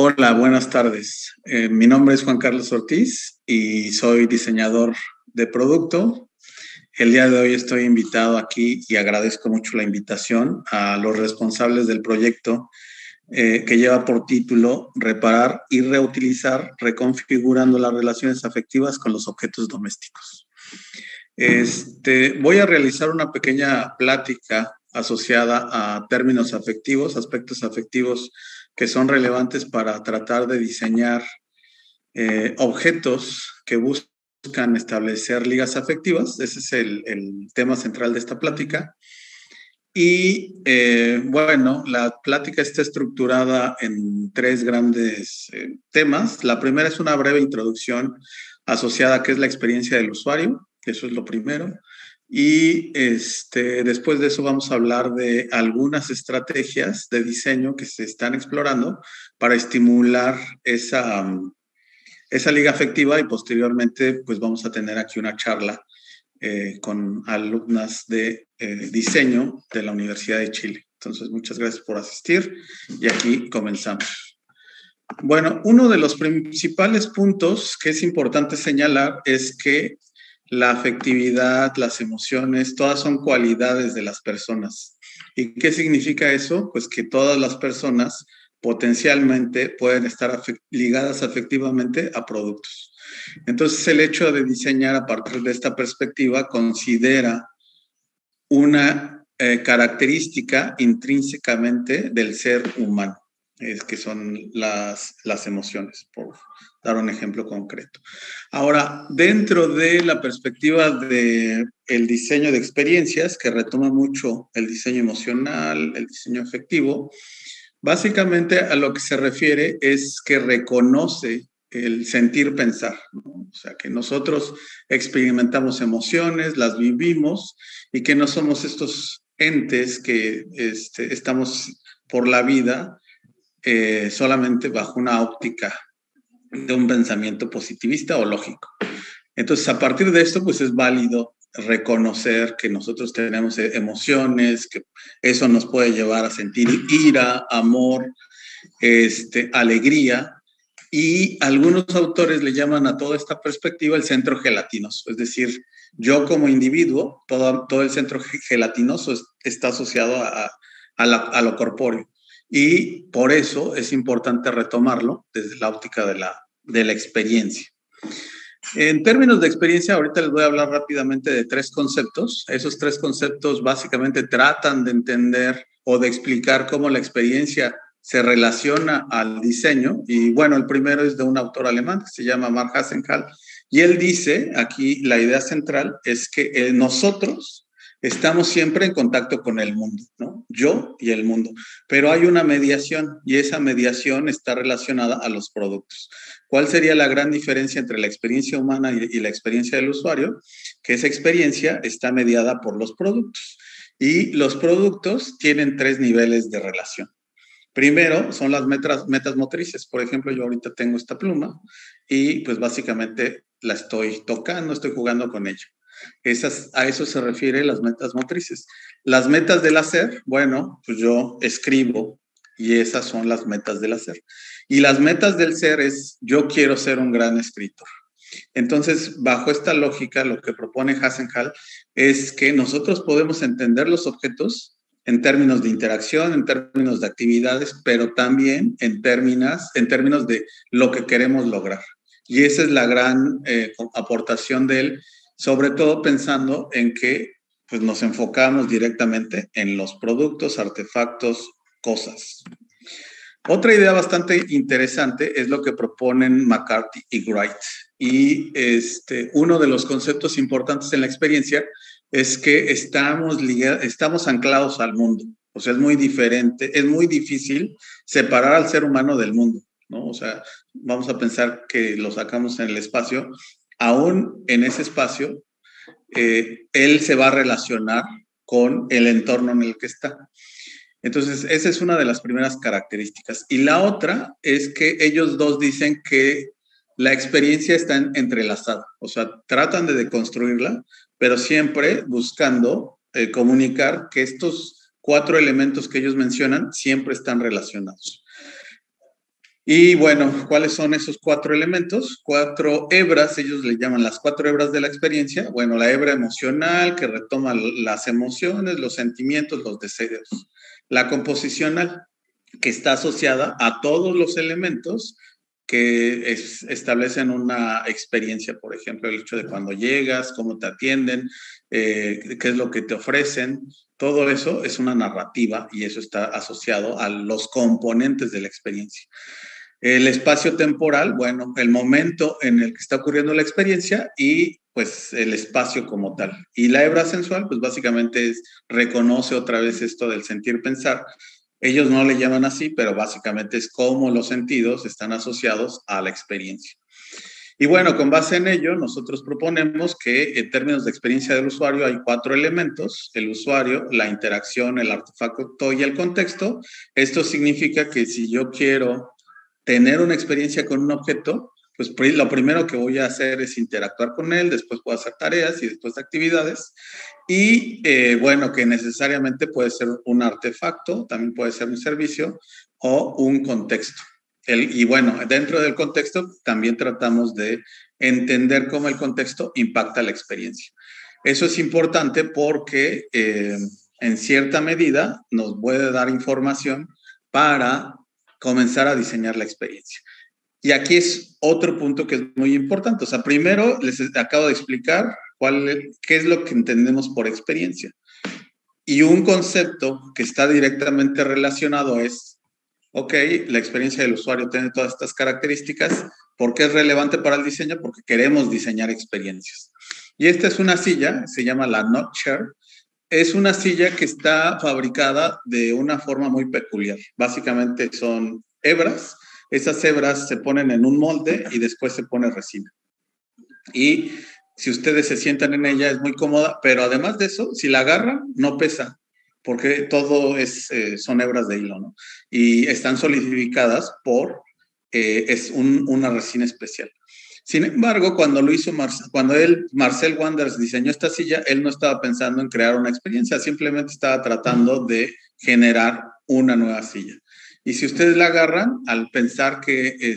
Hola, buenas tardes. Mi nombre es Juan Carlos Ortiz y soy diseñador de producto. El día de hoy estoy invitado aquí y agradezco mucho la invitación a los responsables del proyecto que lleva por título Reparar y reutilizar reconfigurando las relaciones afectivas con los objetos domésticos. Voy a realizar una pequeña plática asociada a términos afectivos, aspectos afectivos que son relevantes para tratar de diseñar objetos que buscan establecer ligas afectivas. Ese es el tema central de esta plática. Y bueno, la plática está estructurada en tres grandes temas. La primera es una breve introducción asociada a qué es la experiencia del usuario, eso es lo primero. Y después de eso vamos a hablar de algunas estrategias de diseño que se están explorando para estimular esa liga afectiva y posteriormente pues vamos a tener aquí una charla con alumnas de diseño de la Universidad de Chile. Entonces, muchas gracias por asistir y aquí comenzamos. Bueno, uno de los principales puntos que es importante señalar es que la afectividad, las emociones, todas son cualidades de las personas. ¿Y qué significa eso? Pues que todas las personas potencialmente pueden estar ligadas afectivamente a productos. Entonces, el hecho de diseñar a partir de esta perspectiva considera una característica intrínsecamente del ser humano, que son las emociones, por dar un ejemplo concreto. Ahora, dentro de la perspectiva del diseño de experiencias, que retoma mucho el diseño emocional, el diseño afectivo, básicamente a lo que se refiere es que reconoce el sentir pensar, ¿no? O sea, que nosotros experimentamos emociones, las vivimos y que no somos estos entes que estamos por la vida solamente bajo una óptica de un pensamiento positivista o lógico. Entonces, a partir de esto, pues es válido reconocer que nosotros tenemos emociones, que eso nos puede llevar a sentir ira, amor, alegría, y algunos autores le llaman a toda esta perspectiva el centro gelatinoso, es decir, yo como individuo, todo el centro gelatinoso está asociado a lo corpóreo, y por eso es importante retomarlo desde la óptica de la experiencia. En términos de experiencia, ahorita les voy a hablar rápidamente de tres conceptos. Esos tres conceptos básicamente tratan de entender o de explicar cómo la experiencia se relaciona al diseño. Y bueno, el primero es de un autor alemán que se llama Marc Hasenhall. Y él dice, aquí la idea central es que nosotros estamos siempre en contacto con el mundo, ¿no? Yo y el mundo. Pero hay una mediación y esa mediación está relacionada a los productos. ¿Cuál sería la gran diferencia entre la experiencia humana y la experiencia del usuario? Que esa experiencia está mediada por los productos. Y los productos tienen tres niveles de relación. Primero son las metas motrices. Por ejemplo, yo ahorita tengo esta pluma y pues básicamente la estoy tocando, estoy jugando con ella. A eso se refiere las metas motrices. Las metas del hacer, bueno, pues yo escribo y esas son las metas del hacer. Y las metas del ser es, yo quiero ser un gran escritor. Entonces, bajo esta lógica, lo que propone Hasenhall es que nosotros podemos entender los objetos en términos de interacción, en términos de actividades, pero también en términos de lo que queremos lograr. Y esa es la gran aportación de él, sobre todo pensando en que pues, nos enfocamos directamente en los productos, artefactos, cosas. Otra idea bastante interesante es lo que proponen McCarthy y Wright. Y uno de los conceptos importantes en la experiencia es que estamos anclados al mundo. O sea, es muy diferente, es muy difícil separar al ser humano del mundo, ¿no? O sea, vamos a pensar que lo sacamos en el espacio. Aún en ese espacio, él se va a relacionar con el entorno en el que está. Entonces, esa es una de las primeras características. Y la otra es que ellos dos dicen que la experiencia está entrelazada, o sea, tratan de deconstruirla, pero siempre buscando comunicar que estos cuatro elementos que ellos mencionan siempre están relacionados. Y bueno, ¿cuáles son esos 4 elementos? 4 hebras, ellos le llaman las 4 hebras de la experiencia. Bueno, la hebra emocional, que retoma las emociones, los sentimientos, los deseos. La composicional, que está asociada a todos los elementos que establecen una experiencia, por ejemplo, el hecho de cuando llegas, cómo te atienden, qué es lo que te ofrecen, todo eso es una narrativa y eso está asociado a los componentes de la experiencia. El espacio temporal, bueno, el momento en el que está ocurriendo la experiencia y pues el espacio como tal. Y la hebra sensual, pues básicamente reconoce otra vez esto del sentir pensar. Ellos no le llaman así, pero básicamente es cómo los sentidos están asociados a la experiencia. Y bueno, con base en ello, nosotros proponemos que en términos de experiencia del usuario hay 4 elementos: el usuario, la interacción, el artefacto y el contexto. Esto significa que si yo quiero tener una experiencia con un objeto, pues lo primero que voy a hacer es interactuar con él, después puedo hacer tareas y después actividades. Y bueno, que necesariamente puede ser un artefacto, también puede ser un servicio o un contexto. Y bueno, dentro del contexto también tratamos de entender cómo el contexto impacta la experiencia. Eso es importante porque en cierta medida nos puede dar información para comenzar a diseñar la experiencia. Y aquí es otro punto que es muy importante. O sea, primero les acabo de explicar qué es lo que entendemos por experiencia. Y un concepto que está directamente relacionado es, ok, la experiencia del usuario tiene todas estas características. ¿Por qué es relevante para el diseño? Porque queremos diseñar experiencias. Y esta es una silla, se llama la Nut Chair. Es una silla que está fabricada de una forma muy peculiar. Básicamente son hebras. Esas hebras se ponen en un molde y después se pone resina. Y si ustedes se sientan en ella es muy cómoda, pero además de eso, si la agarran, no pesa, porque todo son hebras de hilo, ¿no? Y están solidificadas es una resina especial. Sin embargo, cuando Marcel Wanders diseñó esta silla, él no estaba pensando en crear una experiencia, simplemente estaba tratando de generar una nueva silla. Y si ustedes la agarran, al pensar que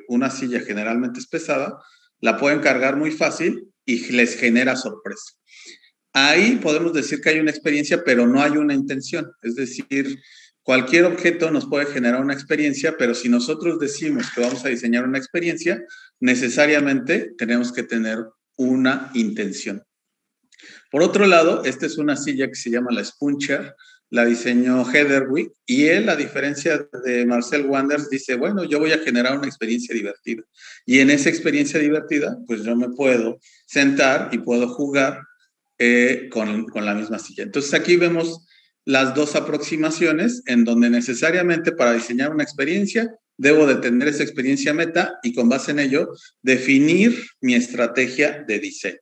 una silla generalmente es pesada, la pueden cargar muy fácil y les genera sorpresa. Ahí podemos decir que hay una experiencia, pero no hay una intención. Es decir, cualquier objeto nos puede generar una experiencia, pero si nosotros decimos que vamos a diseñar una experiencia, necesariamente tenemos que tener una intención. Por otro lado, esta es una silla que se llama la Spoon Chair, la diseñó Heatherwick, y él, a diferencia de Marcel Wanders, dice, bueno, yo voy a generar una experiencia divertida. Y en esa experiencia divertida, pues yo me puedo sentar y puedo jugar con la misma silla. Entonces aquí vemos las dos aproximaciones en donde necesariamente para diseñar una experiencia debo de tener esa experiencia meta y con base en ello definir mi estrategia de diseño.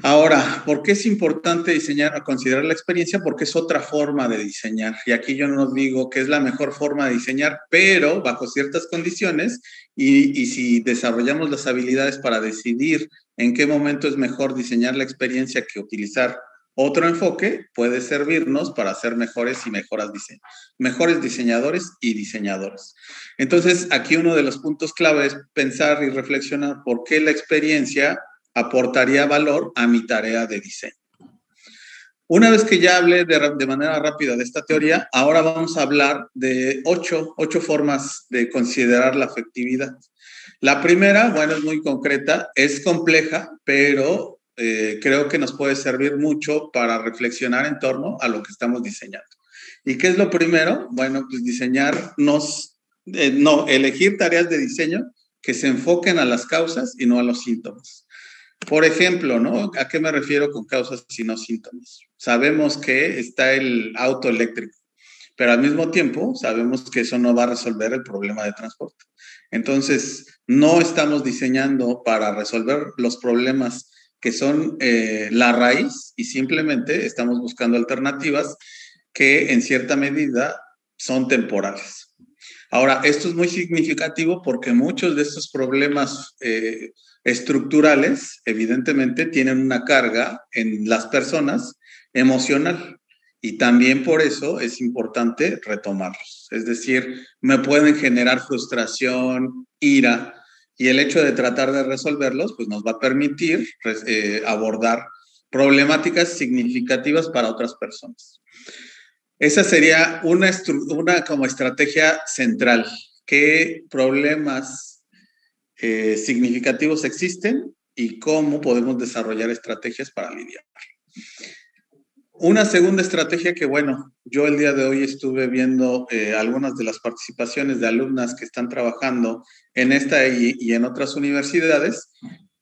Ahora, ¿por qué es importante considerar la experiencia? Porque es otra forma de diseñar. Y aquí yo no digo que es la mejor forma de diseñar, pero bajo ciertas condiciones y si desarrollamos las habilidades para decidir en qué momento es mejor diseñar la experiencia que utilizar otro enfoque, puede servirnos para ser mejores diseñadores y diseñadoras. Entonces, aquí uno de los puntos clave es pensar y reflexionar por qué la experiencia aportaría valor a mi tarea de diseño. Una vez que ya hablé de manera rápida de esta teoría, ahora vamos a hablar de ocho formas de considerar la afectividad. La primera, bueno, es muy concreta, es compleja, pero creo que nos puede servir mucho para reflexionar en torno a lo que estamos diseñando. ¿Y qué es lo primero? Bueno, pues elegir tareas de diseño que se enfoquen a las causas y no a los síntomas. Por ejemplo, ¿no? ¿A qué me refiero con causas y no síntomas? Sabemos que está el auto eléctrico, pero al mismo tiempo sabemos que eso no va a resolver el problema de transporte. Entonces, no estamos diseñando para resolver los problemas que son la raíz y simplemente estamos buscando alternativas que en cierta medida son temporales. Ahora, esto es muy significativo porque muchos de estos problemas estructurales, evidentemente, tienen una carga en las personas emocional. y también por eso es importante retomarlos. Es decir, me pueden generar frustración, ira, y el hecho de tratar de resolverlos, pues nos va a permitir abordar problemáticas significativas para otras personas. Esa sería una como estrategia central. ¿Qué problemas significativos existen y cómo podemos desarrollar estrategias para lidiar? Una segunda estrategia que, bueno, yo el día de hoy estuve viendo algunas de las participaciones de alumnas que están trabajando en esta y en otras universidades.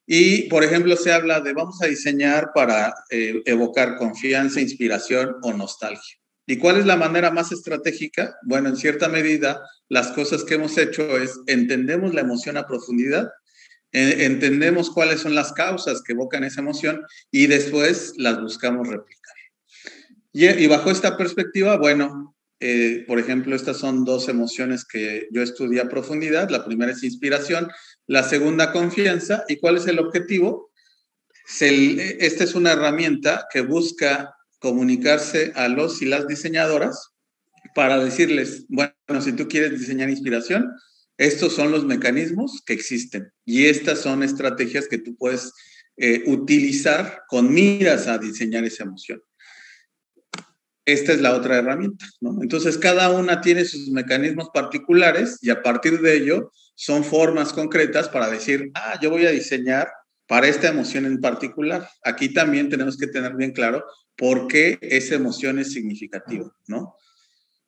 Y, por ejemplo, se habla de vamos a diseñar para evocar confianza, inspiración o nostalgia. ¿Y cuál es la manera más estratégica? Bueno, en cierta medida, las cosas que hemos hecho es entendemos la emoción a profundidad, entendemos cuáles son las causas que evocan esa emoción y después las buscamos replicar. Y bajo esta perspectiva, bueno, por ejemplo, estas son dos emociones que yo estudié a profundidad. La primera es inspiración, la segunda confianza. ¿Y cuál es el objetivo? Esta es una herramienta que busca comunicarse a los y las diseñadoras para decirles, bueno, si tú quieres diseñar inspiración, estos son los mecanismos que existen y estas son estrategias que tú puedes utilizar con miras a diseñar esa emoción. Esta es la otra herramienta, ¿no? Entonces, cada una tiene sus mecanismos particulares y a partir de ello son formas concretas para decir, yo voy a diseñar para esta emoción en particular. Aquí también tenemos que tener bien claro por qué esa emoción es significativa, ¿no?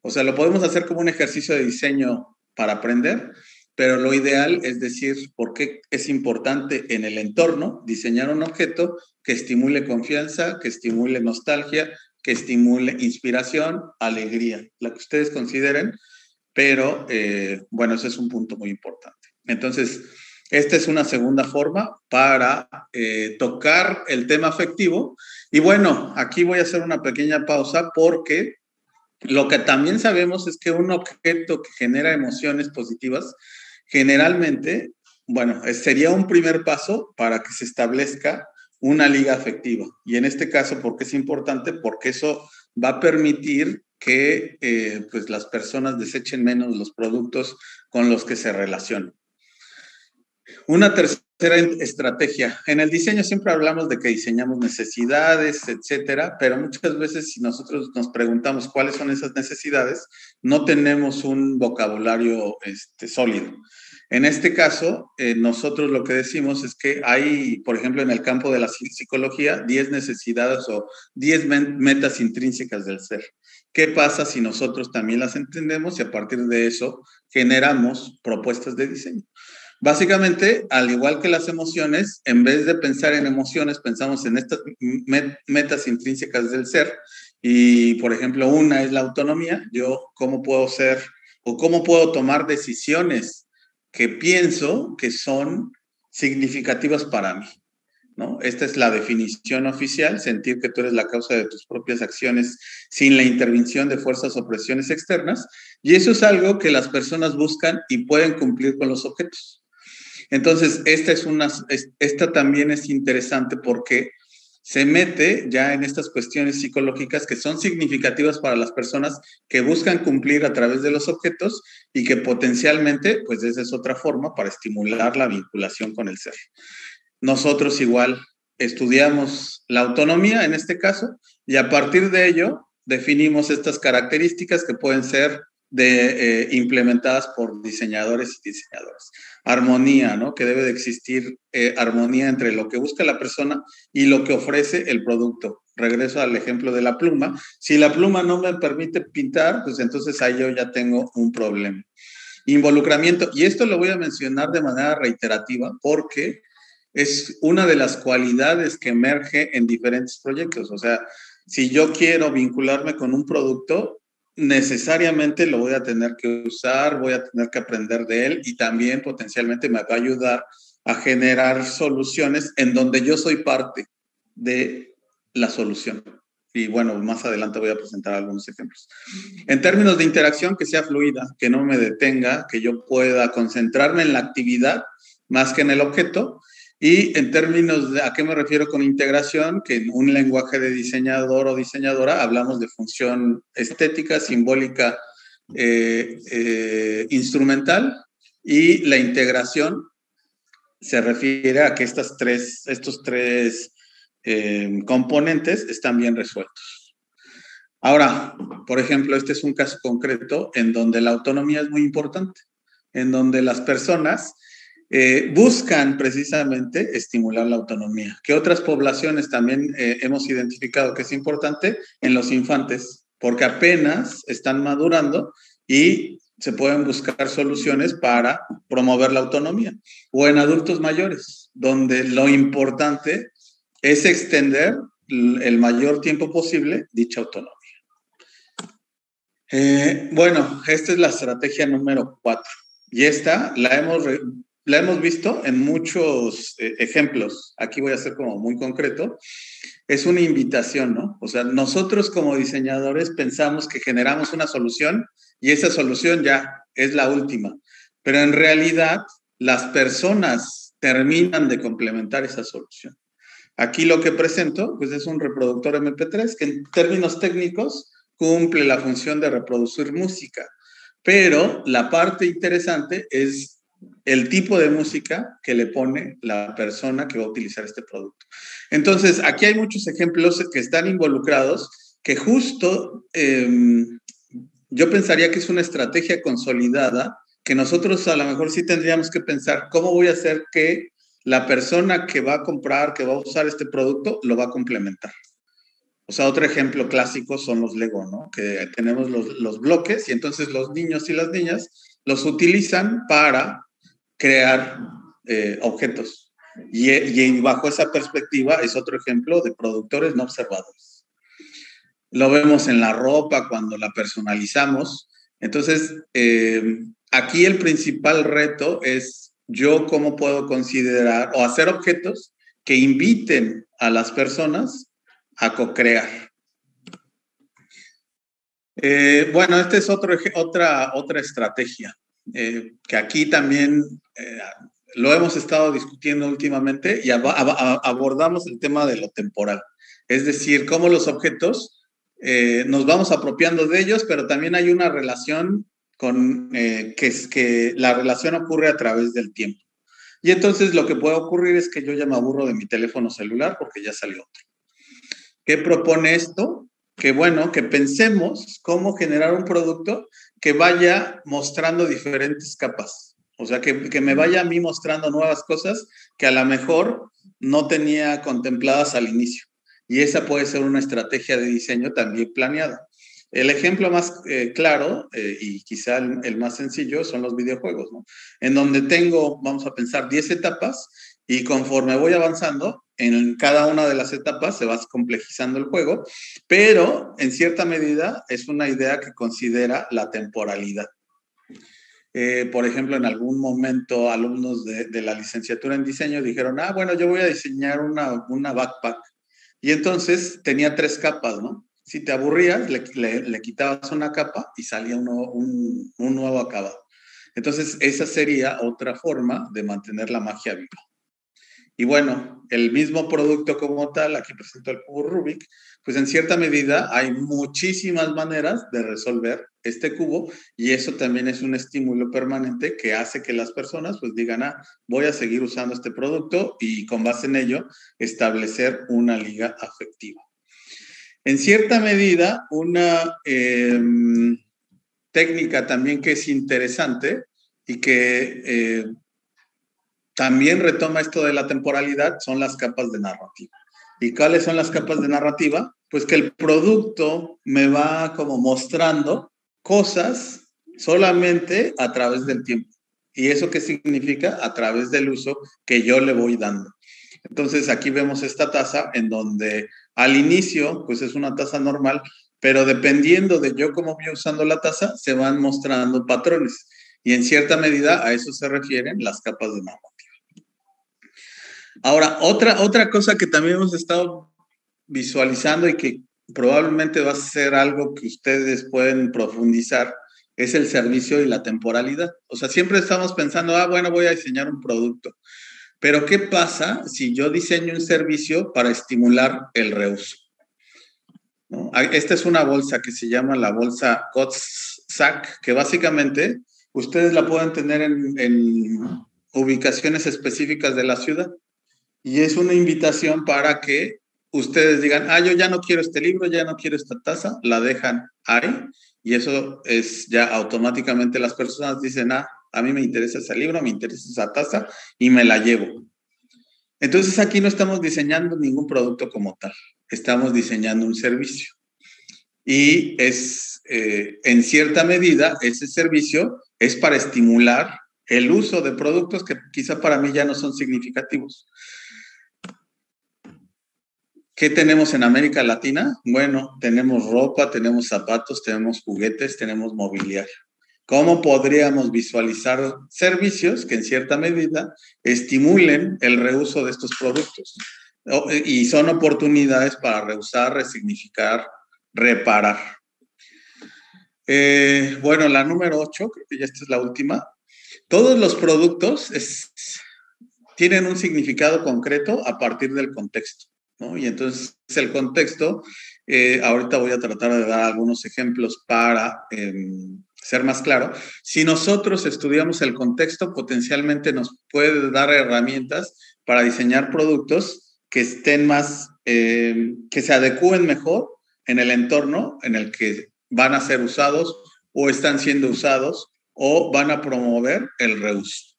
O sea, lo podemos hacer como un ejercicio de diseño para aprender, pero lo ideal es decir por qué es importante en el entorno diseñar un objeto que estimule confianza, que estimule nostalgia, que estimule inspiración, alegría, la que ustedes consideren, pero bueno, ese es un punto muy importante. Entonces, esta es una segunda forma para tocar el tema afectivo. Y bueno, aquí voy a hacer una pequeña pausa porque lo que también sabemos es que un objeto que genera emociones positivas, generalmente, bueno, sería un primer paso para que se establezca una liga afectiva. Y en este caso, ¿por qué es importante? Porque eso va a permitir que pues las personas desechen menos los productos con los que se relacionan. Una tercera estrategia. En el diseño siempre hablamos de que diseñamos necesidades, etcétera, pero muchas veces si nosotros nos preguntamos cuáles son esas necesidades, no tenemos un vocabulario sólido. En este caso, nosotros lo que decimos es que hay, por ejemplo, en el campo de la psicología, 10 necesidades o 10 metas intrínsecas del ser. ¿Qué pasa si nosotros también las entendemos y a partir de eso generamos propuestas de diseño? Básicamente, al igual que las emociones, en vez de pensar en emociones, pensamos en estas metas intrínsecas del ser. Y, por ejemplo, una es la autonomía. Yo, ¿cómo puedo ser o cómo puedo tomar decisiones que pienso que son significativas para mí? ¿No? Esta es la definición oficial, sentir que tú eres la causa de tus propias acciones sin la intervención de fuerzas o presiones externas. Y eso es algo que las personas buscan y pueden cumplir con los objetos. Entonces, esta también es interesante porque se mete ya en estas cuestiones psicológicas que son significativas para las personas que buscan cumplir a través de los objetos y que potencialmente, pues esa es otra forma para estimular la vinculación con el ser. Nosotros igual estudiamos la autonomía en este caso y a partir de ello definimos estas características que pueden ser implementadas por diseñadores y diseñadoras. Armonía, ¿no? Que debe de existir armonía entre lo que busca la persona y lo que ofrece el producto. Regreso al ejemplo de la pluma. Si la pluma no me permite pintar, pues entonces ahí yo ya tengo un problema. Involucramiento, y esto lo voy a mencionar de manera reiterativa porque es una de las cualidades que emerge en diferentes proyectos. O sea, si yo quiero vincularme con un producto, necesariamente lo voy a tener que usar, voy a tener que aprender de él y también potencialmente me va a ayudar a generar soluciones en donde yo soy parte de la solución. Y bueno, más adelante voy a presentar algunos ejemplos. En términos de interacción, que sea fluida, que no me detenga, que yo pueda concentrarme en la actividad más que en el objeto. Y en términos de a qué me refiero con integración, que en un lenguaje de diseñador o diseñadora hablamos de función estética, simbólica, instrumental, y la integración se refiere a que estos tres componentes están bien resueltos. Ahora, por ejemplo, este es un caso concreto en donde la autonomía es muy importante, en donde las personas buscan precisamente estimular la autonomía. ¿Qué otras poblaciones también hemos identificado que es importante? En los infantes, porque apenas están madurando y se pueden buscar soluciones para promover la autonomía. O en adultos mayores, donde lo importante es extender el mayor tiempo posible dicha autonomía. Bueno, esta es la estrategia número 4 y esta la hemos visto en muchos ejemplos. Aquí voy a ser como muy concreto. Es una invitación, ¿no? O sea, nosotros como diseñadores pensamos que generamos una solución y esa solución ya es la última, pero en realidad las personas terminan de complementar esa solución. Aquí lo que presento pues es un reproductor MP3 que en términos técnicos cumple la función de reproducir música, pero la parte interesante es el tipo de música que le pone la persona que va a utilizar este producto. Entonces, aquí hay muchos ejemplos que están involucrados que justo yo pensaría que es una estrategia consolidada que nosotros a lo mejor sí tendríamos que pensar cómo voy a hacer que la persona que va a comprar, que va a usar este producto, lo va a complementar. O sea, otro ejemplo clásico son los Lego, ¿no? Que tenemos los bloques y entonces los niños y las niñas los utilizan para crear objetos. Y bajo esa perspectiva es otro ejemplo de productores no observadores. Lo vemos en la ropa cuando la personalizamos. Entonces, aquí el principal reto es yo cómo puedo considerar o hacer objetos que inviten a las personas a co-crear. Bueno, esta es otra estrategia que aquí también lo hemos estado discutiendo últimamente y abordamos el tema de lo temporal. Es decir, cómo los objetos nos vamos apropiando de ellos, pero también hay una relación con que la relación ocurre a través del tiempo. Y entonces lo que puede ocurrir es que yo ya me aburro de mi teléfono celular porque ya salió otro. ¿Qué propone esto? Que bueno, que pensemos cómo generar un producto que vaya mostrando diferentes capas. O sea, que me vaya a mí mostrando nuevas cosas que a lo mejor no tenía contempladas al inicio. Y esa puede ser una estrategia de diseño también planeada. El ejemplo más claro y quizá el más sencillo son los videojuegos, ¿no? En donde tengo, vamos a pensar, 10 etapas y conforme voy avanzando, en cada una de las etapas se va complejizando el juego, pero en cierta medida es una idea que considera la temporalidad. Por ejemplo, en algún momento alumnos de la licenciatura en diseño dijeron, bueno, yo voy a diseñar una backpack. Y entonces tenía 3 capas, ¿no? Si te aburrías, le quitabas una capa y salía un nuevo acabado. Entonces, esa sería otra forma de mantener la magia viva. Y bueno, el mismo producto como tal, aquí presento el cubo Rubik, pues en cierta medida hay muchísimas maneras de resolver este cubo y eso también es un estímulo permanente que hace que las personas pues digan, voy a seguir usando este producto y con base en ello establecer una liga afectiva. En cierta medida, una técnica también que es interesante y que también retoma esto de la temporalidad, son las capas de narrativa. ¿Y cuáles son las capas de narrativa? Pues que el producto me va como mostrando cosas solamente a través del tiempo. ¿Y eso qué significa? A través del uso que yo le voy dando. Entonces aquí vemos esta taza en donde al inicio pues es una taza normal, pero dependiendo de yo cómo voy usando la taza, se van mostrando patrones. Y en cierta medida a eso se refieren las capas de narrativa. Ahora, otra cosa que también hemos estado visualizando y que probablemente va a ser algo que ustedes pueden profundizar es el servicio y la temporalidad. O sea, siempre estamos pensando, bueno, voy a diseñar un producto, Pero ¿qué pasa si yo diseño un servicio para estimular el reuso? ¿No? Esta es una bolsa que se llama la bolsa GOTS-SAC, que básicamente ustedes la pueden tener en ubicaciones específicas de la ciudad. Y es una invitación para que ustedes digan, yo ya no quiero este libro, ya no quiero esta taza, la dejan ahí. Y eso es ya automáticamente las personas dicen, a mí me interesa ese libro, me interesa esa taza y me la llevo. Entonces aquí no estamos diseñando ningún producto como tal, estamos diseñando un servicio. Y en cierta medida, ese servicio es para estimular el uso de productos que quizá para mí ya no son significativos. ¿Qué tenemos en América Latina? Bueno, tenemos ropa, tenemos zapatos, tenemos juguetes, tenemos mobiliario. ¿Cómo podríamos visualizar servicios que en cierta medida estimulen el reuso de estos productos? Y son oportunidades para reusar, resignificar, reparar. Bueno, la número 8, creo que ya esta es la última. Todos los productos tienen un significado concreto a partir del contexto, ¿no? Y entonces el contexto, ahorita voy a tratar de dar algunos ejemplos para ser más claro. Si nosotros estudiamos el contexto, potencialmente nos puede dar herramientas para diseñar productos que estén más, que se adecúen mejor en el entorno en el que van a ser usados o están siendo usados o van a promover el reuso.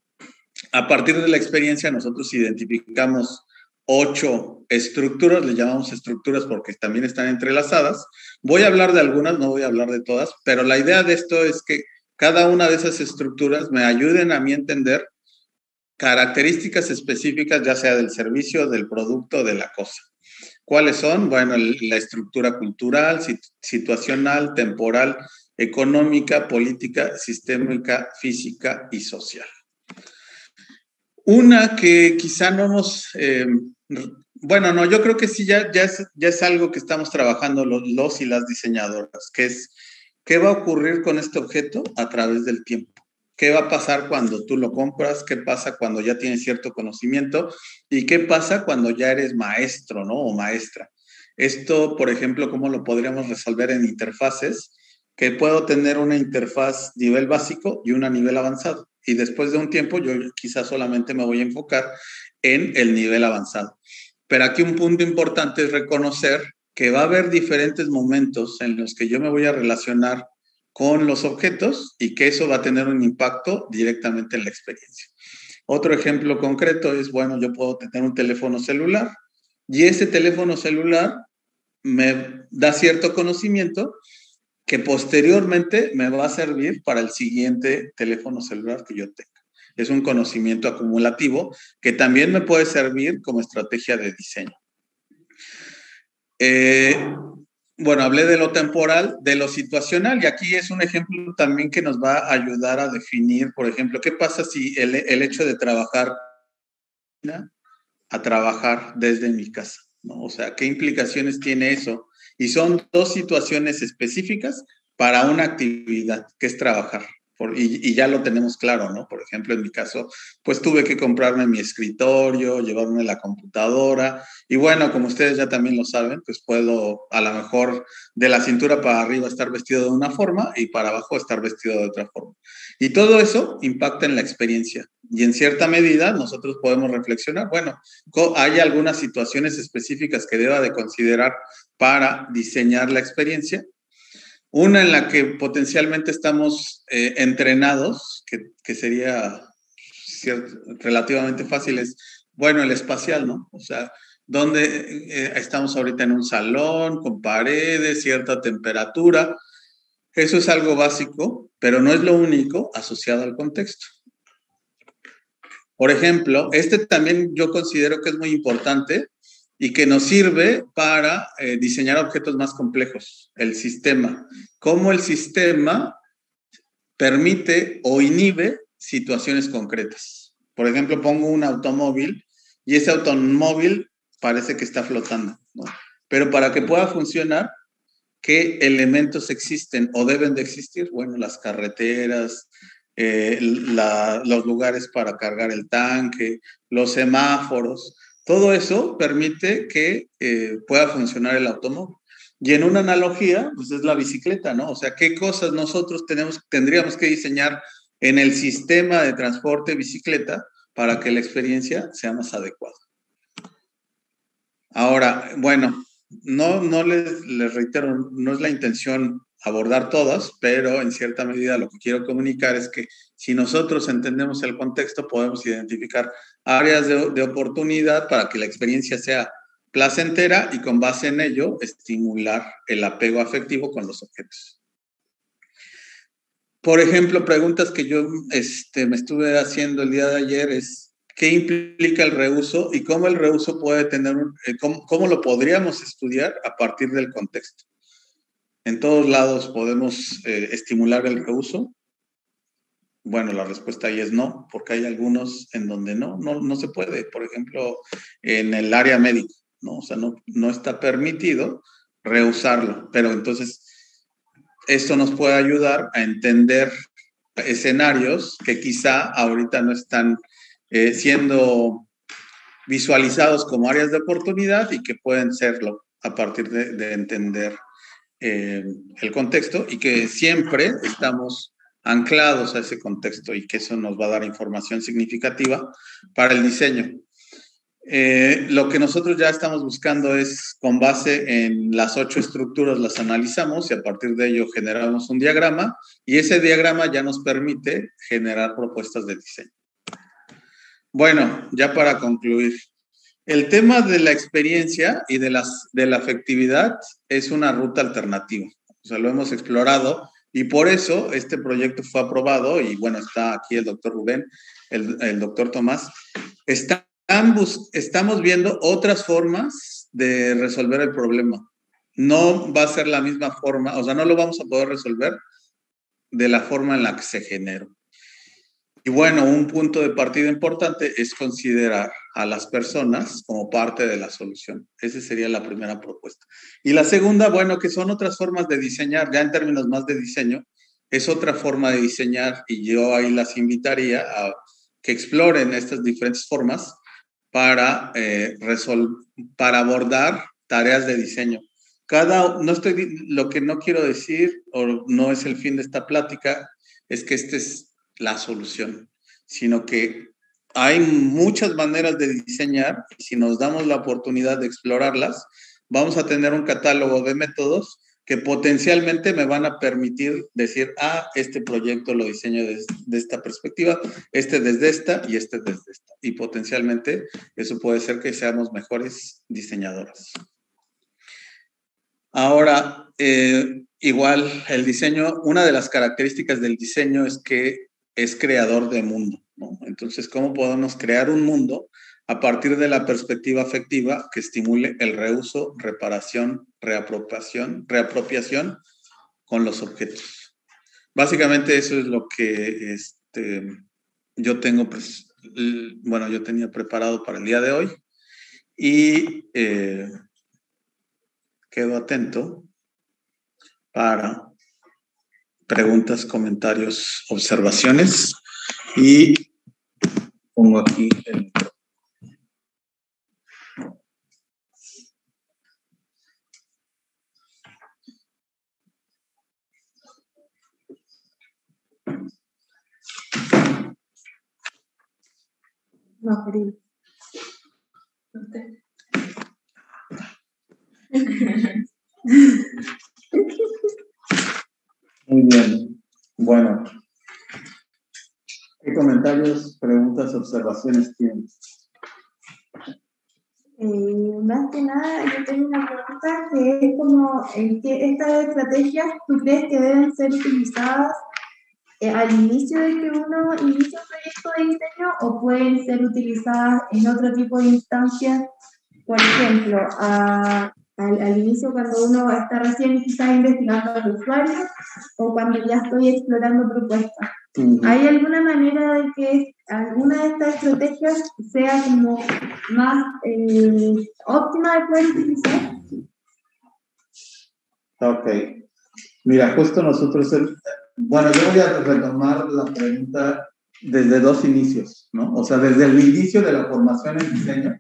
A partir de la experiencia, nosotros identificamos 8 estructuras, le llamamos estructuras porque también están entrelazadas. Voy a hablar de algunas, no voy a hablar de todas, pero la idea de esto es que cada una de esas estructuras me ayuden a mí a entender características específicas, ya sea del servicio, del producto, de la cosa. ¿Cuáles son? Bueno, la estructura cultural, situacional, temporal, económica, política, sistémica, física y social. Una que quizá no hemos, bueno, no, yo creo que sí, ya es algo que estamos trabajando los y las diseñadoras, que es, ¿qué va a ocurrir con este objeto a través del tiempo? ¿Qué va a pasar cuando tú lo compras? ¿Qué pasa cuando ya tienes cierto conocimiento? ¿Y qué pasa cuando ya eres maestro, ¿no? O maestra. Esto, por ejemplo, ¿cómo lo podríamos resolver en interfaces? Que puedo tener una interfaz nivel básico y una nivel avanzado. Y después de un tiempo yo quizás solamente me voy a enfocar en el nivel avanzado. Pero aquí un punto importante es reconocer que va a haber diferentes momentos en los que yo me voy a relacionar con los objetos y que eso va a tener un impacto directamente en la experiencia. Otro ejemplo concreto es, bueno, yo puedo tener un teléfono celular y ese teléfono celular me da cierto conocimiento que posteriormente me va a servir para el siguiente teléfono celular que yo tenga. Es un conocimiento acumulativo que también me puede servir como estrategia de diseño. Bueno, hablé de lo temporal, de lo situacional, y aquí es un ejemplo también que nos va a ayudar a definir, por ejemplo, qué pasa si el hecho de trabajar a trabajar desde mi casa, ¿no? O sea, ¿qué implicaciones tiene eso? Y son 2 situaciones específicas para una actividad, que es trabajar. Y ya lo tenemos claro, ¿no? Por ejemplo, en mi caso, pues tuve que comprarme mi escritorio, llevarme la computadora. Y bueno, como ustedes ya también lo saben, pues puedo a lo mejor de la cintura para arriba estar vestido de una forma y para abajo estar vestido de otra forma. Y todo eso impacta en la experiencia. Y en cierta medida nosotros podemos reflexionar, bueno, ¿hay algunas situaciones específicas que deba de considerar para diseñar la experiencia? Una en la que potencialmente estamos entrenados, que sería relativamente fácil, es, bueno, el espacial, ¿no? O sea, donde estamos ahorita en un salón, con paredes, cierta temperatura. Eso es algo básico, pero no es lo único asociado al contexto. Por ejemplo, este también yo considero que es muy importante y que nos sirve para diseñar objetos más complejos, el sistema. Cómo el sistema permite o inhibe situaciones concretas. Por ejemplo, pongo un automóvil y ese automóvil parece que está flotando, ¿no? Pero para que pueda funcionar, ¿qué elementos existen o deben de existir? Bueno, las carreteras, los lugares para cargar el tanque, los semáforos, todo eso permite que pueda funcionar el automóvil. Y en una analogía, pues es la bicicleta, ¿no? O sea, ¿qué cosas nosotros tendríamos que diseñar en el sistema de transporte bicicleta para que la experiencia sea más adecuada? Ahora, bueno, no les reitero, no es la intención abordar todas, pero en cierta medida lo que quiero comunicar es que si nosotros entendemos el contexto, podemos identificar áreas de oportunidad para que la experiencia sea placentera y con base en ello estimular el apego afectivo con los objetos. Por ejemplo, preguntas que yo me estuve haciendo el día de ayer es, ¿qué implica el reuso y cómo el reuso puede tener, cómo lo podríamos estudiar a partir del contexto? ¿En todos lados podemos estimular el reuso? Bueno, la respuesta ahí es no, porque hay algunos en donde no se puede. Por ejemplo, en el área médica, ¿no? O sea, no está permitido reusarlo. Pero entonces, esto nos puede ayudar a entender escenarios que quizá ahorita no están siendo visualizados como áreas de oportunidad y que pueden serlo a partir de entender el contexto y que siempre estamos anclados a ese contexto y que eso nos va a dar información significativa para el diseño. Lo que nosotros ya estamos buscando es, con base en las 8 estructuras, las analizamos y a partir de ello generamos un diagrama y ese diagrama ya nos permite generar propuestas de diseño. Bueno, ya para concluir, el tema de la experiencia y de la afectividad es una ruta alternativa. O sea, lo hemos explorado y por eso este proyecto fue aprobado y bueno, está aquí el doctor Rubén, el doctor Tomás. Estamos viendo otras formas de resolver el problema. No va a ser la misma forma, o sea, no lo vamos a poder resolver de la forma en la que se generó. Y bueno, un punto de partida importante es considerar a las personas como parte de la solución. Esa sería la primera propuesta. Y la segunda, bueno, que son otras formas de diseñar, ya en términos más de diseño, es otra forma de diseñar y yo ahí las invitaría a que exploren estas diferentes formas para abordar tareas de diseño. Lo que no quiero decir, o no es el fin de esta plática, es que esta es la solución, sino que hay muchas maneras de diseñar y si nos damos la oportunidad de explorarlas, vamos a tener un catálogo de métodos que potencialmente me van a permitir decir, este proyecto lo diseño desde esta perspectiva, desde esta y desde esta. Y potencialmente eso puede ser que seamos mejores diseñadores. Ahora, igual el diseño, una de las características del diseño es que es creador de mundo, ¿no? Entonces, ¿cómo podemos crear un mundo a partir de la perspectiva afectiva que estimule el reuso, reparación, reapropiación con los objetos? Básicamente eso es lo que yo tengo, yo tenía preparado para el día de hoy y quedo atento para preguntas, comentarios, observaciones y pongo aquí el... No, querido. Muy bien. Bueno, ¿qué comentarios, preguntas, observaciones tienen? Más que nada, yo tengo una pregunta que es como, ¿que estas estrategias tú crees que deben ser utilizadas al inicio de que uno inicia un proyecto de diseño o pueden ser utilizadas en otro tipo de instancias? Por ejemplo, al inicio cuando uno está recién quizás investigando al usuario o cuando ya estoy explorando propuestas. ¿Hay alguna manera de que alguna de estas estrategias sea como más óptima de poder utilizar? Ok. Mira, justo nosotros Bueno, yo voy a retomar la pregunta desde dos inicios, ¿no? O sea, desde el inicio de la formación en diseño,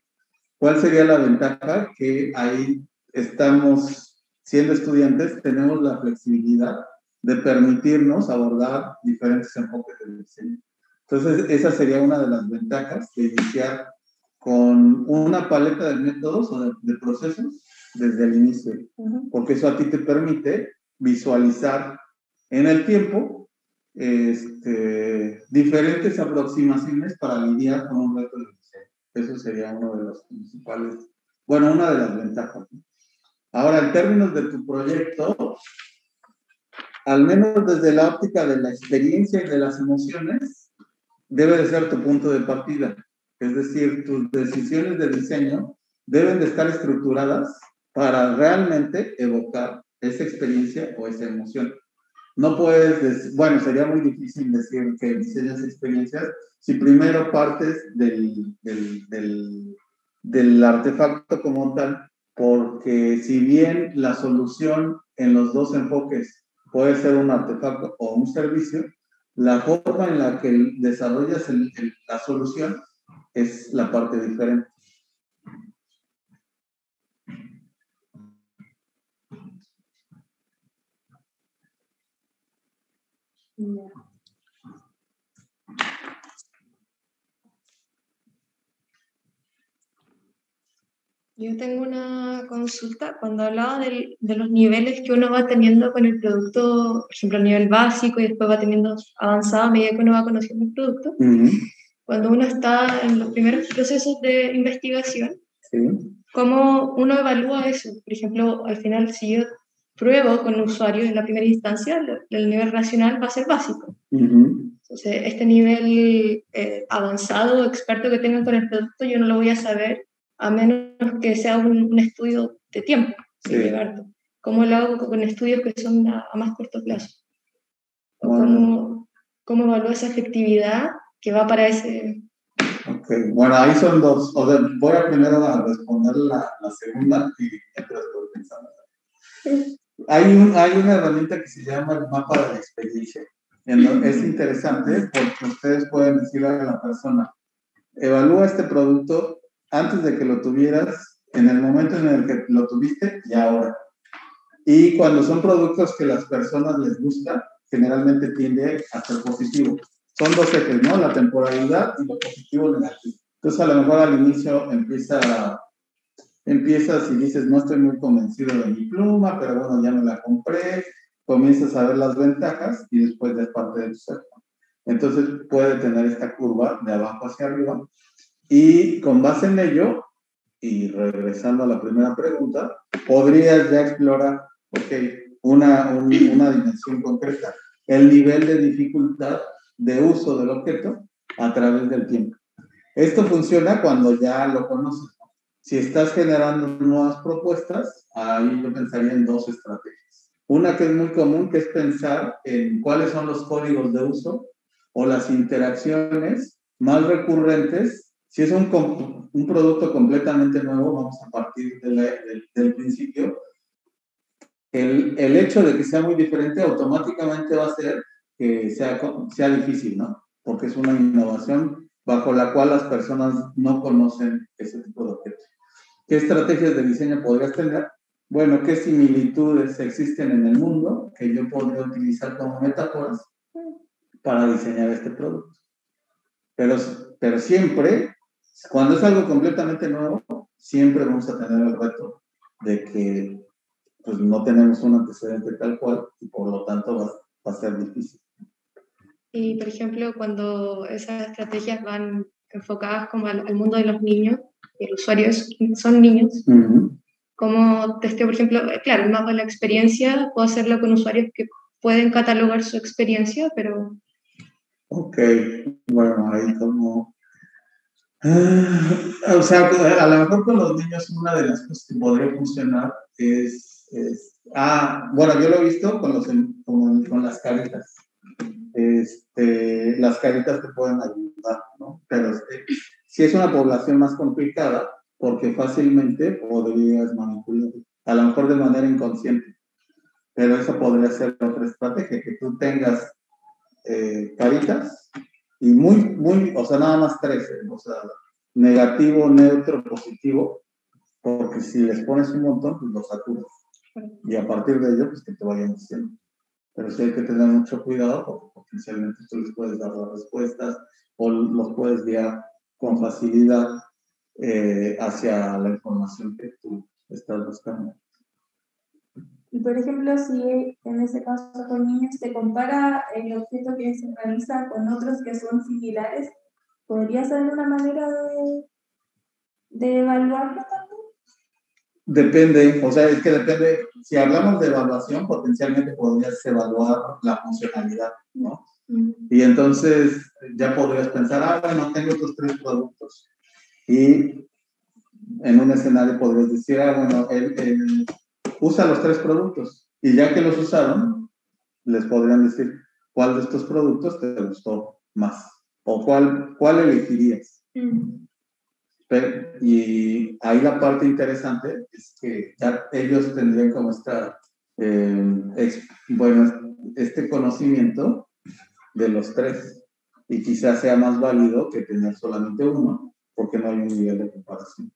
¿cuál sería la ventaja? Que ahí estamos, siendo estudiantes, tenemos la flexibilidad de permitirnos abordar diferentes enfoques del diseño. Entonces, esa sería una de las ventajas de iniciar con una paleta de métodos o de procesos desde el inicio, porque eso a ti te permite visualizar en el tiempo diferentes aproximaciones para lidiar con un reto de diseño. Eso sería uno de los principales, bueno, una de las ventajas. Ahora, en términos de tu proyecto, al menos desde la óptica de la experiencia y de las emociones, debe de ser tu punto de partida. Es decir, tus decisiones de diseño deben de estar estructuradas para realmente evocar esa experiencia o esa emoción. No puedes, bueno, sería muy difícil decir que diseñas experiencias si primero partes del artefacto como tal, porque si bien la solución en los dos enfoques puede ser un artefacto o un servicio, la forma en la que desarrollas la solución es la parte diferente. Yo tengo una consulta. Cuando hablaba de los niveles que uno va teniendo con el producto, por ejemplo, el nivel básico y después va teniendo avanzado a medida que uno va conociendo el producto, cuando uno está en los primeros procesos de investigación, ¿cómo uno evalúa eso? Por ejemplo, al final, si yo pruebo con usuarios en la primera instancia, el nivel racional va a ser básico. Entonces, este nivel avanzado, experto que tengan con el producto, yo no lo voy a saber a menos que sea un estudio de tiempo. ¿Cómo lo hago con estudios que son a más corto plazo? ¿Cómo evalúo esa efectividad que va para ese...? Ok, bueno, ahí son dos. O sea, voy a primero a responder la segunda y mientras estoy pensando. Hay una herramienta que se llama el mapa de la experiencia. Es interesante porque ustedes pueden decirle a la persona, evalúa este producto antes de que lo tuvieras, en el momento en el que lo tuviste y ahora. Y cuando son productos que las personas les gusta, generalmente tiende a ser positivo. Son dos ejes, ¿no? La temporalidad y lo positivo y negativo. Entonces, a lo mejor al inicio empiezas y dices, no estoy muy convencido de mi pluma, pero bueno, ya me la compré. Comienzas a ver las ventajas y después ya es parte de tu ser. Entonces, puede tener esta curva de abajo hacia arriba. Y con base en ello, y regresando a la primera pregunta, podrías ya explorar, una dimensión concreta, el nivel de dificultad de uso del objeto a través del tiempo. Esto funciona cuando ya lo conoces. Si estás generando nuevas propuestas, ahí yo pensaría en dos estrategias. Una que es muy común, que es pensar en cuáles son los códigos de uso o las interacciones más recurrentes. Si es un producto completamente nuevo, vamos a partir del principio. El hecho de que sea muy diferente automáticamente va a hacer que sea difícil, ¿no? Porque es una innovación bajo la cual las personas no conocen ese tipo de objetos. ¿Qué estrategias de diseño podrías tener? Bueno, ¿qué similitudes existen en el mundo que yo podría utilizar como metáforas para diseñar este producto? Pero siempre, cuando es algo completamente nuevo, siempre vamos a tener el reto de que pues, no tenemos un antecedente tal cual y por lo tanto va a ser difícil. Y, por ejemplo, cuando esas estrategias van enfocadas como al mundo de los niños, y el usuario son niños, como testeo, por ejemplo, claro, el mapa de la experiencia, puedo hacerlo con usuarios que pueden catalogar su experiencia, pero... Ok, bueno, ahí como... o sea, a lo mejor con los niños una de las cosas que podría funcionar es bueno, yo lo he visto con las caritas. Las caritas te pueden ayudar, ¿no? Pero si es una población más complicada, porque fácilmente podrías manipular, a lo mejor de manera inconsciente. Pero eso podría ser otra estrategia, que tú tengas caritas y o sea, nada más 13, o sea, negativo, neutro, positivo, porque si les pones un montón, pues los saturas. Y a partir de ello, pues que te vayan diciendo. Pero sí hay que tener mucho cuidado porque potencialmente tú les puedes dar las respuestas o los puedes guiar con facilidad hacia la información que tú estás buscando. Y por ejemplo, si en ese caso con niños se compara el objeto que se realiza con otros que son similares, ¿podría ser una manera de evaluarlo también? Depende, o sea, es que depende, si hablamos de evaluación, potencialmente podrías evaluar la funcionalidad, ¿no? Y entonces ya podrías pensar, bueno, tengo estos 3 productos. Y en un escenario podrías decir, bueno, él usa los 3 productos. Y ya que los usaron, les podrían decir, ¿cuál de estos productos te gustó más? ¿O cuál elegirías? Y ahí la parte interesante es que ya ellos tendrían como este conocimiento de los 3 y quizás sea más válido que tener solamente uno porque no hay un nivel de comparación.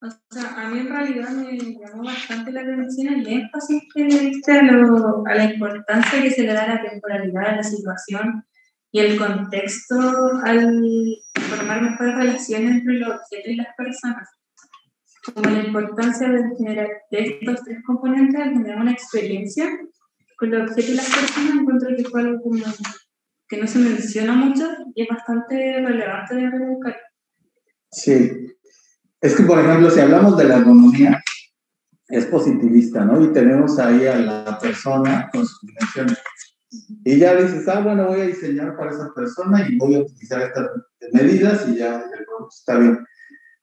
O sea, a mí en realidad me llamó bastante la atención el énfasis que le diste a la importancia que se le da a la temporalidad de la situación y el contexto al formar mejores relaciones entre los objetos y las personas. Como la importancia de generar de estos 3 componentes al generar una experiencia con los objetos y las personas, encuentro que fue algo como que no se menciona mucho y es bastante relevante de recalcar. Sí. Es que, por ejemplo, si hablamos de la ergonomía, es positivista, ¿no? Y tenemos ahí a la persona con sus dimensiones. Y ya dices, bueno, voy a diseñar para esa persona y voy a utilizar estas medidas y ya el producto está bien.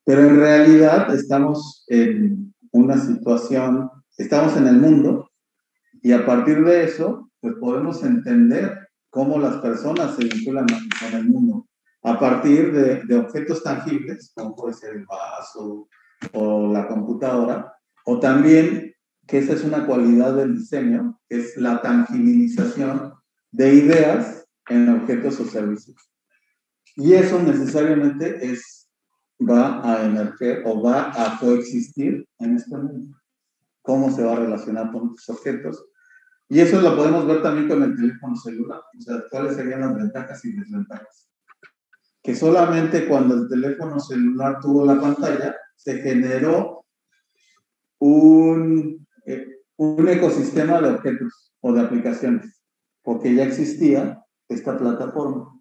Pero en realidad estamos en una situación, estamos en el mundo y a partir de eso, pues podemos entender cómo las personas se vinculan con el mundo. A partir de objetos tangibles, como puede ser el vaso o la computadora, o también, que esa es una cualidad del diseño, que es la tangibilización de ideas en objetos o servicios. Y eso necesariamente va a emerger o va a coexistir en este mundo. ¿Cómo se va a relacionar con estos objetos? Y eso lo podemos ver también con el teléfono celular. O sea, ¿cuáles serían las ventajas y desventajas? Que solamente cuando el teléfono celular tuvo la pantalla, se generó un ecosistema de objetos o de aplicaciones, porque ya existía esta plataforma.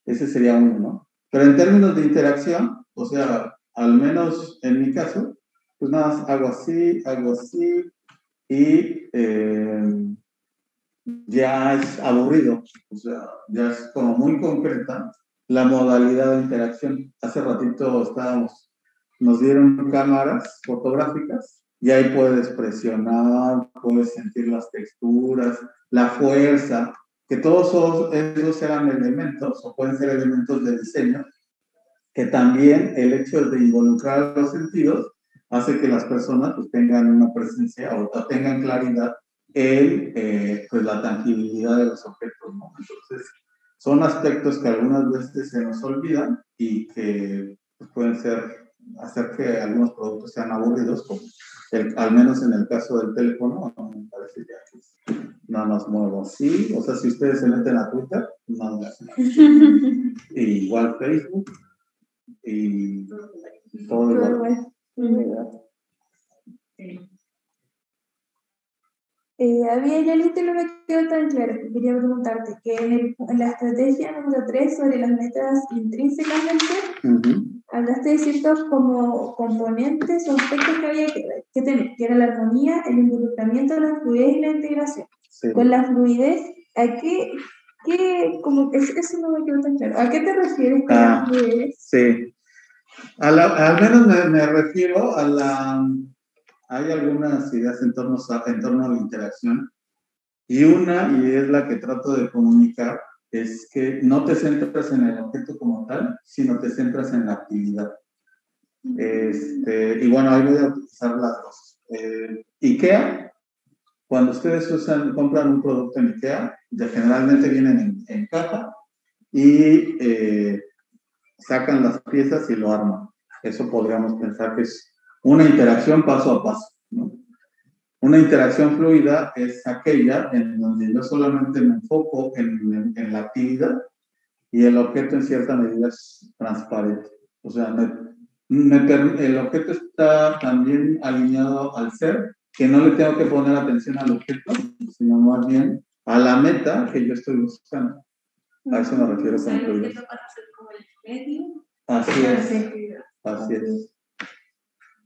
Ese sería uno, ¿no? Pero en términos de interacción, o sea, al menos en mi caso, pues nada más hago así, y ya es aburrido, o sea, ya es como muy concreta la modalidad de interacción. Hace ratito nos dieron cámaras fotográficas y ahí puedes presionar, puedes sentir las texturas, la fuerza, que todos esos eran elementos o pueden ser elementos de diseño, que también el hecho de involucrar los sentidos hace que las personas pues, tengan una presencia o tengan claridad en pues, la tangibilidad de los objetos, ¿no? Entonces, son aspectos que algunas veces se nos olvidan y que pues, pueden hacer que algunos productos sean aburridos, como al menos en el caso del teléfono, me parece ya que nada más muevo así, o sea, si ustedes se meten a Twitter, nada más. Igual Facebook, y todo igual. Había ya listo y no me quedó tan claro. Quería preguntarte que en la estrategia número 3 sobre las metas intrínsecas del ser, hablaste de ciertos como componentes o aspectos que había que tener, que era la armonía, el involucramiento, la fluidez y la integración. Sí. Con la fluidez, ¿a qué como eso no me quedó tan claro? ¿A qué te refieres con la fluidez? Sí. Al menos me refiero a hay algunas ideas en torno a la interacción, y es la que trato de comunicar, es que no te centras en el objeto como tal, sino te centras en la actividad. Y bueno, ahí voy a utilizar las dos. IKEA, cuando ustedes compran un producto en IKEA, generalmente vienen en caja y sacan las piezas y lo arman. Eso podríamos pensar que es una interacción paso a paso, ¿no? Una interacción fluida es aquella en donde yo solamente me enfoco en la actividad y el objeto en cierta medida es transparente. O sea, el objeto está también alineado al ser, que no le tengo que poner atención al objeto, sino más bien a la meta que yo estoy buscando. A eso me refiero con el objeto para ser como el medio. Así es. Así es.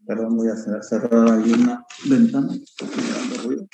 Perdón, voy a cerrar ahí una ventana. Estoy generando ruido.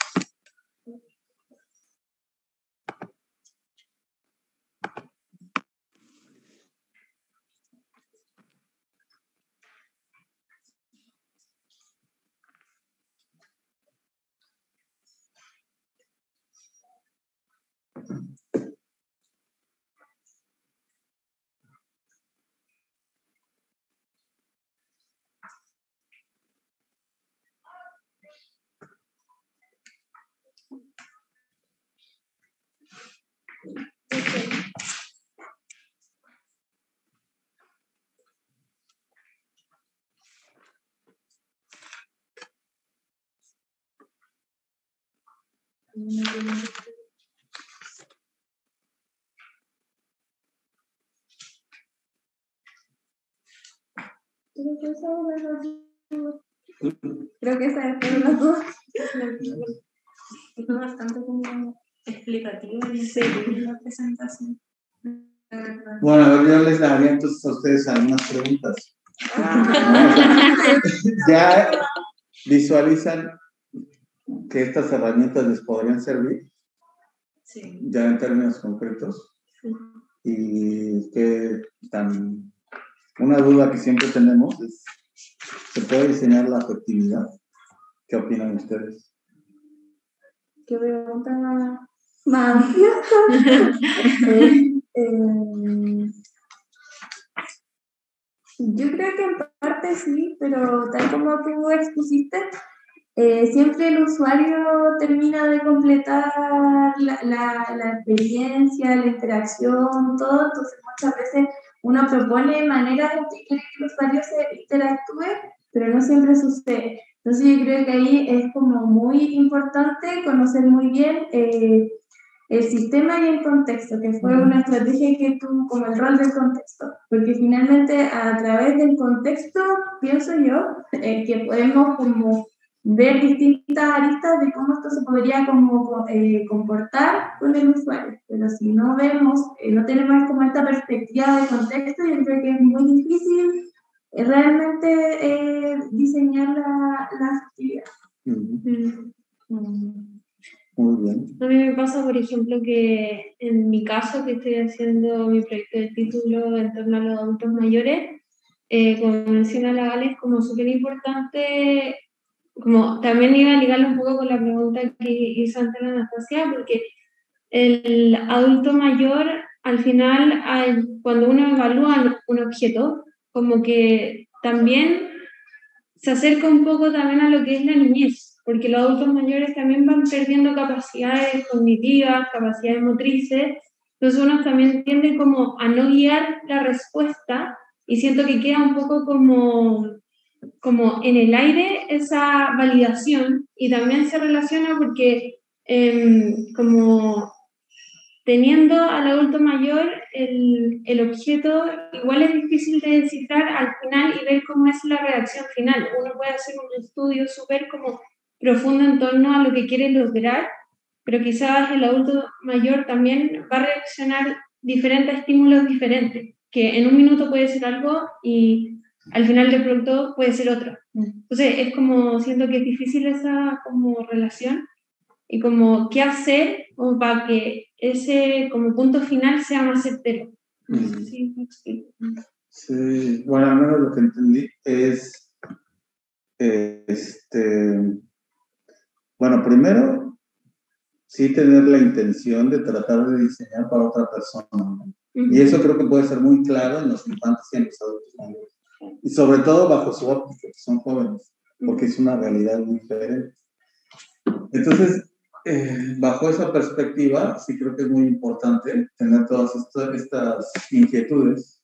Creo que esa es la duda. Es bastante como explicativo en la presentación. Bueno, a ver, yo les daría entonces a ustedes algunas preguntas. ¿Ya visualizan que estas herramientas les podrían servir? Sí. Ya en términos concretos. Sí. Y que una duda que siempre tenemos es, ¿se puede diseñar la afectividad? ¿Qué opinan ustedes? ¿Qué pregunta más? Yo creo que en parte sí, pero tal como tú expusiste, siempre el usuario termina de completar la experiencia, la interacción, todo, entonces muchas veces uno propone maneras en que quiere que el usuario se interactúe, pero no siempre sucede. Entonces yo creo que ahí es como muy importante conocer muy bien el sistema y el contexto, que fue una estrategia que tuvo como el rol del contexto, porque finalmente a través del contexto, pienso yo, que podemos como ver distintas aristas de cómo esto se podría como, comportar con el usuario, pero si no vemos, no tenemos como esta perspectiva de contexto, yo creo que es muy difícil realmente diseñar la actividad. Muy bien. A mí me pasa, por ejemplo, que en mi caso, que estoy haciendo mi proyecto de título en torno a los adultos mayores, como menciona la Gale, es como súper importante, como también iba a ligarlo un poco con la pregunta que hizo antes la Anastasia, porque el adulto mayor, al final, cuando uno evalúa un objeto, como que también se acerca un poco también a lo que es la niñez, porque los adultos mayores también van perdiendo capacidades cognitivas, capacidades motrices, entonces uno también tiende como a no guiar la respuesta y siento que queda un poco como en el aire esa validación y también se relaciona porque como teniendo al adulto mayor, el objeto igual es difícil de descifrar al final y ver cómo es la reacción final. Uno puede hacer un estudio súper como profundo en torno a lo que quiere lograr, pero quizás el adulto mayor también va a reaccionar diferente a estímulos diferentes, que en un minuto puede ser algo y al final del producto puede ser otro. Entonces es como, siento que es difícil esa como relación y como qué hacer como para que ese como punto final sea más certero. No sé si me explico. Sí, bueno, al menos lo que entendí es bueno, primero, sí tener la intención de tratar de diseñar para otra persona, ¿no? Y eso creo que puede ser muy claro en los infantes y en los adultos mayores. Y sobre todo bajo su óptica, que son jóvenes, porque es una realidad muy diferente. Entonces, bajo esa perspectiva, sí creo que es muy importante tener todas estas inquietudes,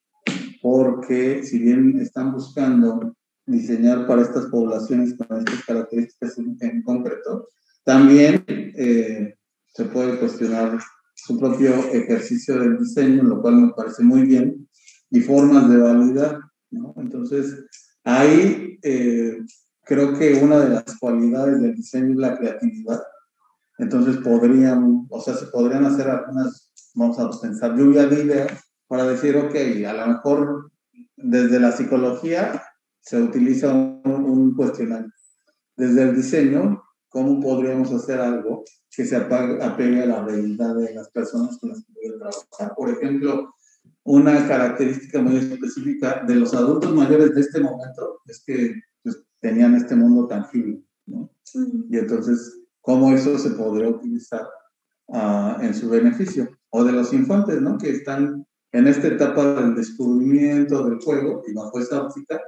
porque si bien están buscando diseñar para estas poblaciones con estas características en concreto, también se puede cuestionar su propio ejercicio del diseño, lo cual me parece muy bien, y formas de validar, ¿no? Entonces, ahí creo que una de las cualidades del diseño es la creatividad. Entonces se podrían hacer algunas, vamos a pensar, lluvia de ideas para decir, ok, a lo mejor desde la psicología se utiliza un cuestionario. Desde el diseño, ¿cómo podríamos hacer algo que se apegue a la realidad de las personas con las que voy a trabajar? Por ejemplo, una característica muy específica de los adultos mayores de este momento es que pues, tenían este mundo tangible, ¿no? Y entonces, ¿cómo eso se podría utilizar en su beneficio? O de los infantes, ¿no? Que están en esta etapa del descubrimiento del juego y bajo esta óptica,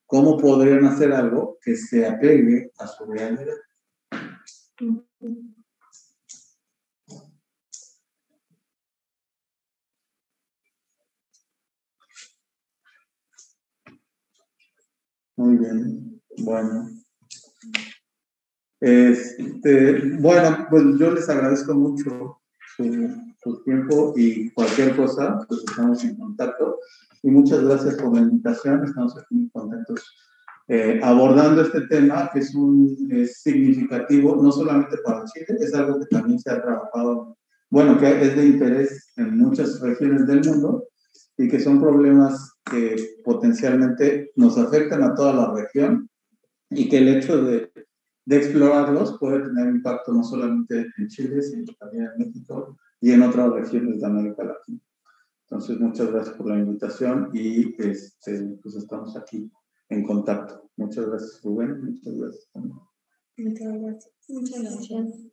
¿cómo podrían hacer algo que se apegue a su realidad? Muy bien, bueno. Bueno, pues yo les agradezco mucho su tiempo y cualquier cosa, pues estamos en contacto. Y muchas gracias por la invitación, estamos aquí muy contentos abordando este tema que es significativo, no solamente para Chile, es algo que también se ha trabajado, bueno, que es de interés en muchas regiones del mundo y que son problemas que potencialmente nos afectan a toda la región y que el hecho de explorarlos puede tener impacto no solamente en Chile, sino también en México y en otras regiones de América Latina. Entonces, muchas gracias por la invitación y pues estamos aquí en contacto. Muchas gracias, Rubén. Muchas gracias. Muchas gracias. Muchas gracias.